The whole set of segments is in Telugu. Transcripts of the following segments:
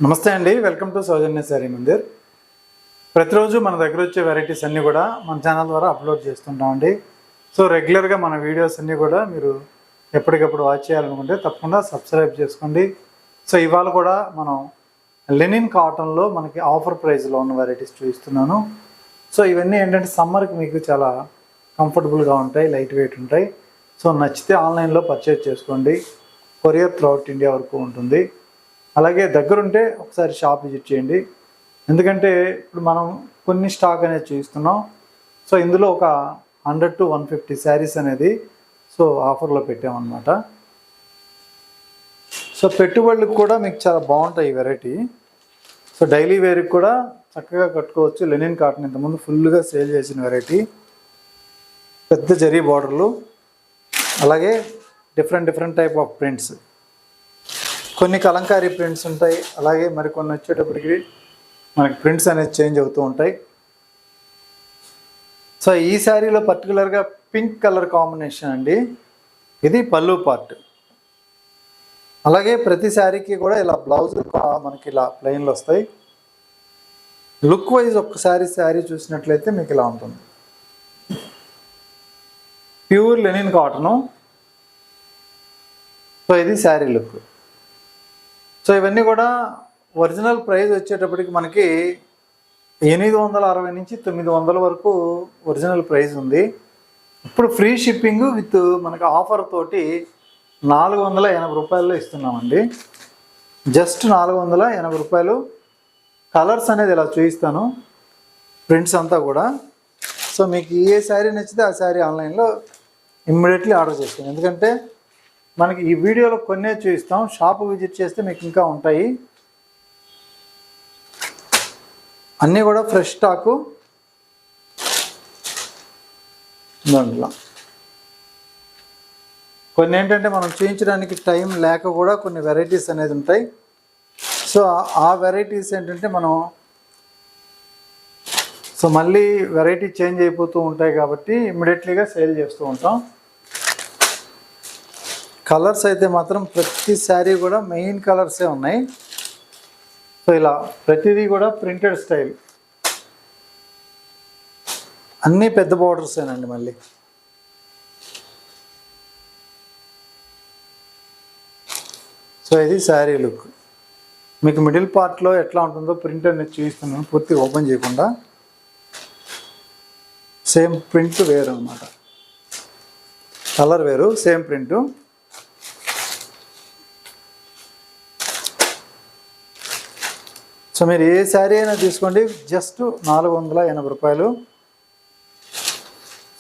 నమస్తే అండి, వెల్కమ్ టు సౌజన్య శారీ మందిర్. ప్రతిరోజు మన దగ్గర వచ్చే వెరైటీస్ అన్నీ కూడా మన ఛానల్ ద్వారా అప్లోడ్ చేస్తుంటామండి. సో రెగ్యులర్గా మన వీడియోస్ అన్నీ కూడా మీరు ఎప్పటికప్పుడు వాచ్ చేయాలనుకుంటే తప్పకుండా సబ్స్క్రైబ్ చేసుకోండి. సో ఇవాళ కూడా మనం లెనిన్ కాటన్లో మనకి ఆఫర్ ప్రైస్లో ఉన్న వెరైటీస్ చూపిస్తున్నాను. సో ఇవన్నీ ఏంటంటే సమ్మర్కి మీకు చాలా కంఫర్టబుల్గా ఉంటాయి, లైట్ వెయిట్ ఉంటాయి. సో నచ్చితే ఆన్లైన్లో పర్చేజ్ చేసుకోండి. కొరియర్ త్రూఅవుట్ ఇండియా వరకు ఉంటుంది. అలాగే దగ్గరుంటే ఒకసారి షాప్ విజిట్ చేయండి. ఎందుకంటే ఇప్పుడు మనం కొన్ని స్టాక్ అనేది చూస్తున్నాం. సో ఇందులో ఒక 100 to 150 శారీస్ అనేది సో ఆఫర్లో పెట్టామన్నమాట. సో పెట్టుబడులకు కూడా మీకు చాలా బాగుంటాయి ఈ వెరైటీ. సో డైలీ వేర్కి కూడా చక్కగా కట్టుకోవచ్చు. లెనిన్ కాటన్ ఇంతకుముందు ఫుల్గా సేల్ చేసిన వెరైటీ. పెద్ద జరీ బార్డర్లు, అలాగే డిఫరెంట్ టైప్ ఆఫ్ ప్రింట్స్. కొన్ని కలంకారీ ప్రింట్స్ ఉంటాయి, అలాగే మరికొన్ని వచ్చేటప్పటికి మనకి ప్రింట్స్ అనేది చేంజ్ అవుతూ ఉంటాయి. సో ఈ శారీలో పర్టికులర్గా పింక్ కలర్ కాంబినేషన్ అండి. ఇది పళ్ళు పార్ట్. అలాగే ప్రతి శారీకి కూడా ఇలా బ్లౌజ్ మనకి ఇలా ప్లెయిన్లు వస్తాయి. లుక్ వైజ్ ఒక్కసారి శారీ చూసినట్లయితే మీకు ఇలా ఉంటుంది. Pure linen cotton. సో ఇది శారీ లుక్. సో ఇవన్నీ కూడా ఒరిజినల్ ప్రైస్ వచ్చేటప్పటికి మనకి 860 నుంచి 900 వరకు ఒరిజినల్ ప్రైస్ ఉంది. ఇప్పుడు ఫ్రీ షిప్పింగ్ విత్ మనకి ఆఫర్ తోటి 480 రూపాయల్లో ఇస్తున్నామండి. జస్ట్ 480 రూపాయలు. కలర్స్ అనేది ఇలా చూపిస్తాను, ప్రింట్స్ అంతా కూడా. సో మీకు ఏ శారీ నచ్చితే ఆ శారీ ఆన్లైన్లో ఇమ్మీడియట్లీ ఆర్డర్ చేసుకోండి. ఎందుకంటే మనకి ఈ వీడియోలో కొన్నే చూపిస్తాం, షాప్ విజిట్ చేస్తే మీకు ఇంకా ఉంటాయి. అన్నీ కూడా ఫ్రెష్ స్టాకు. దాంట్లో కొన్ని ఏంటంటే మనం చూపించడానికి టైం లేక కూడా కొన్ని వెరైటీస్ అనేది ఉంటాయి. సో ఆ వెరైటీస్ ఏంటంటే మనం మళ్ళీ వెరైటీ చేంజ్ అయిపోతూ ఉంటాయి కాబట్టి ఇమ్మీడియట్లీగా సేల్ చేస్తూ ఉంటాం. కలర్స్ అయితే మాత్రం ప్రతి శారీ కూడా మెయిన్ కలర్సే ఉన్నాయి. సో ఇలా ప్రతిదీ కూడా ప్రింటెడ్ స్టైల్, అన్నీ పెద్ద బార్డర్సేనండి. మళ్ళీ సో ఇది శారీ లుక్. మీకు మిడిల్ పార్ట్లో ఎట్లా ఉంటుందో ప్రింట్ అనేది చూపిస్తున్నాను, పూర్తి ఓపెన్ చేయకుండా. సేమ్ ప్రింట్ వేరు అనమాట, కలర్ వేరు, సేమ్ ప్రింటు. సో మీరు ఏ శారీ అయినా తీసుకోండి, జస్ట్ 480 రూపాయలు.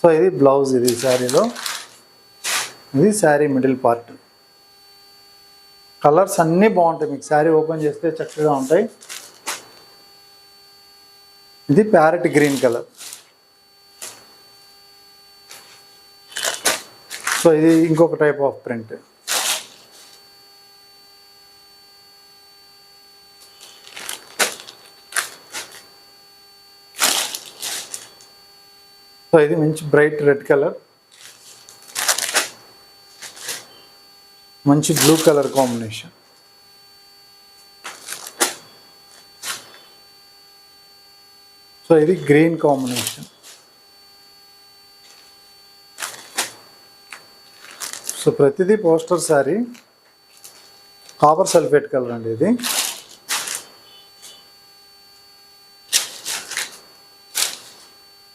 సో ఇది బ్లౌజ్, ఇది శారీలో, ఇది శారీ మిడిల్ పార్ట్. కలర్స్ అన్నీ బాగుంటాయి, మీకు శారీ ఓపెన్ చేస్తే చక్కగా ఉంటాయి. ఇది ప్యారెట్ గ్రీన్ కలర్. సో ఇది ఇంకొక టైప్ ఆఫ్ ప్రింట్. సో ఇది మంచి బ్రైట్ రెడ్ కలర్, మంచి బ్లూ కలర్ కాంబినేషన్. సో ఇది గ్రీన్ కాంబినేషన్. సో ప్రతిదీ poster sari, copper sulphate colour అండి ఇది.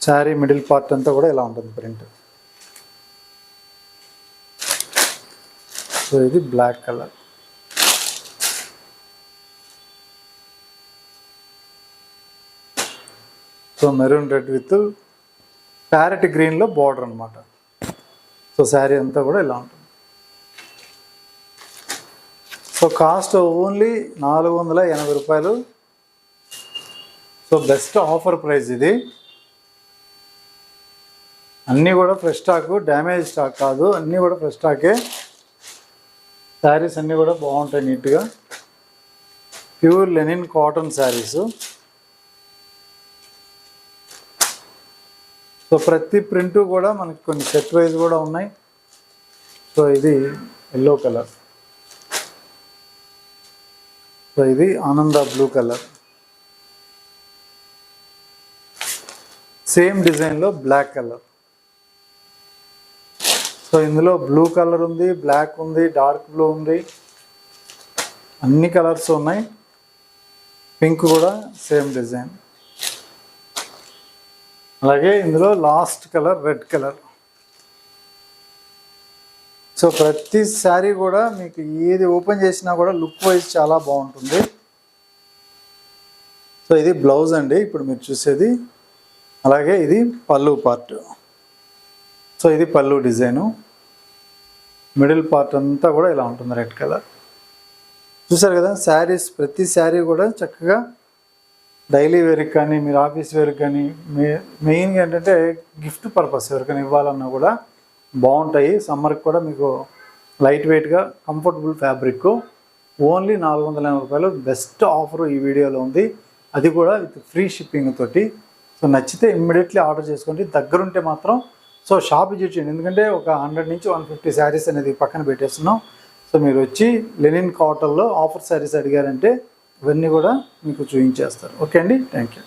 శారీ మిడిల్ పార్ట్ అంతా కూడా ఇలా ఉంటుంది ప్రింట్. సో ఇది black colour. So maroon red with parrot గ్రీన్లో బార్డర్ అనమాట. సో శారీ అంతా కూడా ఇలా ఉంటుంది. సో కాస్ట్ ఓన్లీ 480 రూపాయలు. సో బెస్ట్ ఆఫర్ ప్రైస్ ఇది. అన్నీ కూడా ఫ్రెష్ స్టాకు, డ్యామేజ్ స్టాక్ కాదు, అన్నీ కూడా ఫ్రెష్ స్టాకే. శారీస్ అన్నీ కూడా బాగుంటాయి నీట్గా. Pure linen cotton saris. So ప్రతి ప్రింటు కూడా మనకి కొన్ని సెట్ వైజ్ కూడా ఉన్నాయి. సో ఇది ఎల్లో కలర్. సో ఇది ఆనంద బ్లూ కలర్, సేమ్ డిజైన్లో బ్లాక్ కలర్. సో ఇందులో బ్లూ కలర్ ఉంది, బ్లాక్ ఉంది, డార్క్ బ్లూ ఉంది, అన్ని కలర్స్ ఉన్నాయి. పింక్ కూడా సేమ్ డిజైన్. అలాగే ఇందులో last colour red colour. So ప్రతి శారీ కూడా మీకు ఏది ఓపెన్ చేసినా కూడా లుక్ వైజ్ చాలా బాగుంటుంది. సో ఇది బ్లౌజ్ అండి ఇప్పుడు మీరు చూసేది. అలాగే ఇది పళ్ళు పార్ట్. సో ఇది పళ్ళు డిజైను. మిడిల్ పార్ట్ అంతా కూడా ఇలా ఉంటుంది రెడ్ కలర్. చూసారు కదా శారీస్, ప్రతి శారీ కూడా చక్కగా డైలీ వేర్కి కానీ మీరు ఆఫీస్ వేర్కి కానీ మెయిన్గా ఏంటంటే గిఫ్ట్ పర్పస్ ఎవరికైనా ఇవ్వాలన్నా కూడా బాగుంటాయి. సమ్మర్కి కూడా మీకు లైట్ వెయిట్గా కంఫర్టబుల్ ఫ్యాబ్రిక్. ఓన్లీ 480 రూపాయలు బెస్ట్ ఆఫర్ ఈ వీడియోలో ఉంది, అది కూడా విత్ ఫ్రీ షిప్పింగ్ తోటి. సో నచ్చితే ఇమ్మీడియట్లీ ఆర్డర్ చేసుకోండి. దగ్గరుంటే మాత్రం సో షాప్ విజిట్ చేయండి, ఎందుకంటే ఒక 100 నుంచి 150 శారీస్ అనేది పక్కన పెట్టేస్తున్నాం. సో మీరు వచ్చి లెనిన్ కాటన్లో ఆఫర్ శారీస్ అడిగారంటే ఇవన్నీ కూడా మీకు చూపించేస్తారు. ఓకే అండి, థ్యాంక్ యూ.